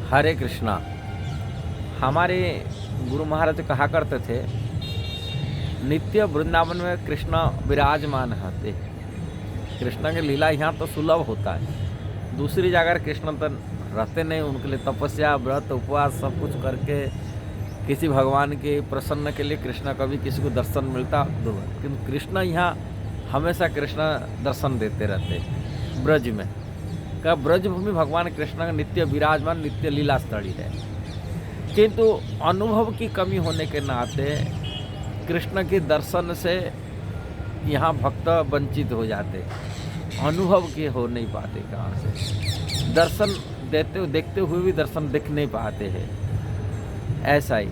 हरे कृष्णा। हमारे गुरु महाराज कहा करते थे, नित्य वृंदावन में कृष्ण विराजमान रहते। कृष्ण की लीला यहाँ तो सुलभ होता है, दूसरी जगह कृष्ण तो रहते नहीं। उनके लिए तपस्या, व्रत, उपवास सब कुछ करके किसी भगवान के प्रसन्न के लिए कृष्ण कभी किसी को दर्शन मिलता दुर्लभ, किंतु कृष्ण यहाँ हमेशा कृष्ण दर्शन देते रहते। ब्रज में का ब्रजभूमि भगवान कृष्ण का नित्य विराजमान, नित्य लीला स्थली है। किंतु अनुभव की कमी होने के नाते कृष्ण के दर्शन से यहाँ भक्त वंचित हो जाते, अनुभव के हो नहीं पाते। कहाँ से दर्शन देखते हुए भी दर्शन दिख नहीं पाते हैं। ऐसा ही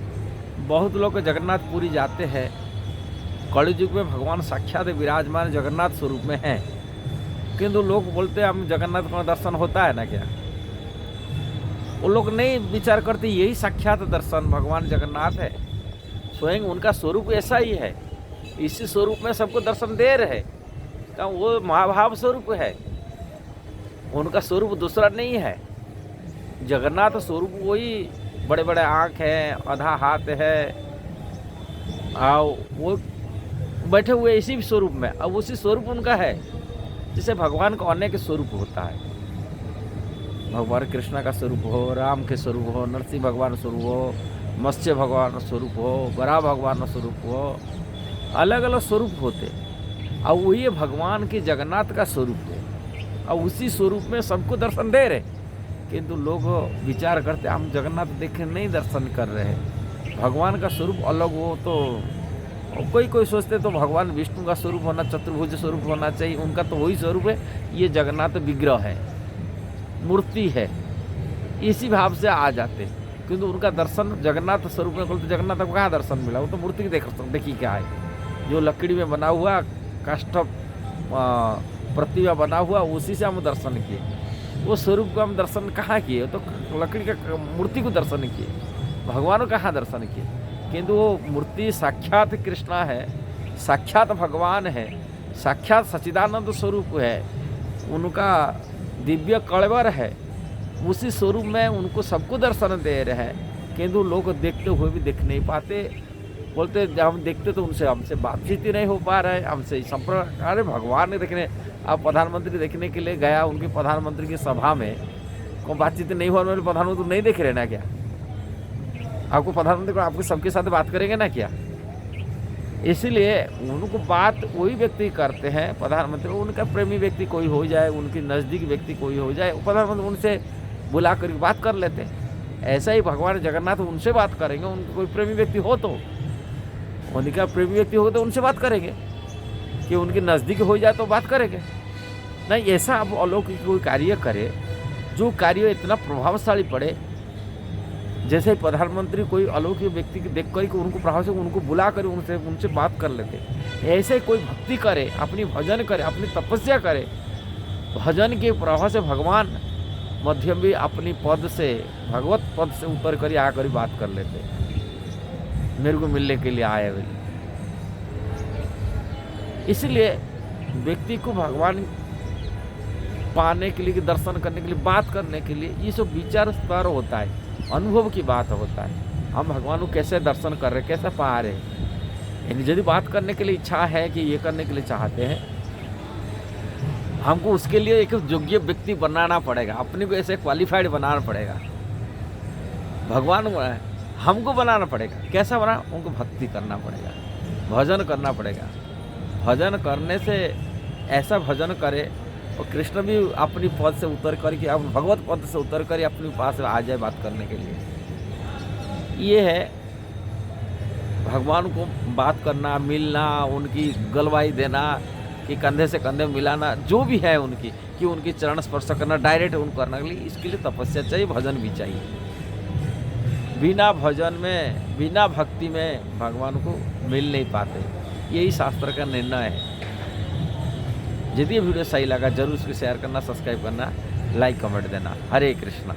बहुत लोग जगन्नाथपुरी जाते हैं, कलयुग में भगवान साक्षात विराजमान जगन्नाथ स्वरूप में हैं, किंतु लोग बोलते हैं हम जगन्नाथ का दर्शन होता है ना क्या। वो लोग नहीं विचार करते यही साक्षात दर्शन भगवान जगन्नाथ है, स्वयं उनका स्वरूप ऐसा ही है। इसी स्वरूप में सबको दर्शन दे रहे, क्या वो महाभाव स्वरूप है, उनका स्वरूप दूसरा नहीं है। जगन्नाथ स्वरूप वही बड़े बड़े आँख हैं, आधा हाथ है, और वो बैठे हुए इसी स्वरूप में। अब उसी स्वरूप उनका है जिसे भगवान का अनेक स्वरूप होता है। भगवान कृष्ण का स्वरूप हो, राम के स्वरूप हो, नरसिंह भगवान स्वरूप हो, मत्स्य भगवान स्वरूप हो, बराह भगवान स्वरूप हो, अलग अलग स्वरूप होते। और वही भगवान के जगन्नाथ का स्वरूप है, और उसी स्वरूप में सबको दर्शन दे रहे। किंतु लोग विचार करते हम जगन्नाथ देखे नहीं, दर्शन कर रहे हैं। भगवान का स्वरूप अलग हो तो कोई सोचते तो भगवान विष्णु का स्वरूप होना, चतुर्भुज स्वरूप होना चाहिए, उनका तो वही स्वरूप है। ये जगन्नाथ विग्रह है, मूर्ति है, इसी भाव से आ जाते। किंतु उनका दर्शन जगन्नाथ स्वरूप में बोलते, जगन्नाथ को कहाँ दर्शन मिला, वो तो मूर्ति की देखिए क्या है, जो लकड़ी में बना हुआ काष्ठ प्रतिमा बना हुआ, उसी से हम दर्शन किए। वो स्वरूप को हम दर्शन कहाँ किए, तो लकड़ी का मूर्ति को दर्शन किए, भगवान को कहाँ दर्शन किए। किंतु वो मूर्ति साक्षात कृष्णा है, साक्षात भगवान है, साक्षात सच्चिदानंद स्वरूप है, उनका दिव्य कळवर है। उसी स्वरूप में उनको सबको दर्शन दे रहे हैं, किंतु लोग देखते हुए भी देख नहीं पाते। बोलते हम देखते तो उनसे हमसे बातचीत ही नहीं हो पा रहे, हमसे संपर्क। अरे भगवान ने देखने, आप प्रधानमंत्री देखने के लिए गया, उनके प्रधानमंत्री की सभा में को बातचीत नहीं हुआ, उन्होंने प्रधानमंत्री नहीं देख रहे ना क्या। आपको प्रधानमंत्री को आपके सबके साथ बात करेंगे ना क्या। इसीलिए उनको बात वही व्यक्ति करते हैं प्रधानमंत्री, उनका प्रेमी व्यक्ति कोई हो जाए, उनके नज़दीक व्यक्ति कोई हो जाए, प्रधानमंत्री उनसे बुला कर बात कर लेते हैं। ऐसा ही भगवान जगन्नाथ उनसे बात करेंगे, उनका कोई प्रेमी व्यक्ति हो तो, उनका प्रेमी व्यक्ति हो तो उनसे बात करेंगे, कि उनके नज़दीक हो जाए तो बात करेंगे। नहीं, ऐसा अब अलौकिक कोई कार्य करे जो कार्य इतना प्रभावशाली पड़े, जैसे प्रधानमंत्री कोई अलौकिक व्यक्ति को देख कर उनको प्रभाव से उनको बुला कर उनसे बात कर लेते। ऐसे कोई भक्ति करे, अपनी भजन करे, अपनी तपस्या करे, भजन के प्रभाव से भगवान मध्यम भी अपनी पद से, भगवत पद से ऊपर कर आकर बात कर लेते, मेरे को मिलने के लिए आए हुए। इसलिए व्यक्ति को भगवान पाने के लिए, दर्शन करने के लिए, बात करने के लिए, ये सब विचार स्तर होता है, अनुभव की बात होता है। हम भगवान को कैसे दर्शन कर रहे, कैसे पा रहे हैं। यानी यदि बात करने के लिए इच्छा है कि ये करने के लिए चाहते हैं, हमको उसके लिए एक योग्य व्यक्ति बनाना पड़ेगा, अपने को ऐसे क्वालिफाइड बनाना पड़ेगा। भगवान हमको बनाना पड़ेगा। कैसा बना, उनको भक्ति करना पड़ेगा, भजन करना पड़ेगा। भजन करने से ऐसा भजन करे और कृष्ण भी अपनी पद से उतर कर के, अब भगवत पद से उतर कर अपने पास आ जाए बात करने के लिए। ये है भगवान को बात करना, मिलना, उनकी गलवाई देना, कि कंधे से कंधे मिलाना, जो भी है उनकी, कि उनकी चरण स्पर्श करना, डायरेक्ट उनको करने के लिए, इसके लिए तपस्या चाहिए, भजन भी चाहिए। बिना भजन में, बिना भक्ति में भगवान को मिल नहीं पाते। यही शास्त्र का निर्णय है। यदि ये वीडियो सही लगा जरूर उसको शेयर करना, सब्सक्राइब करना, लाइक कमेंट देना। हरे कृष्णा।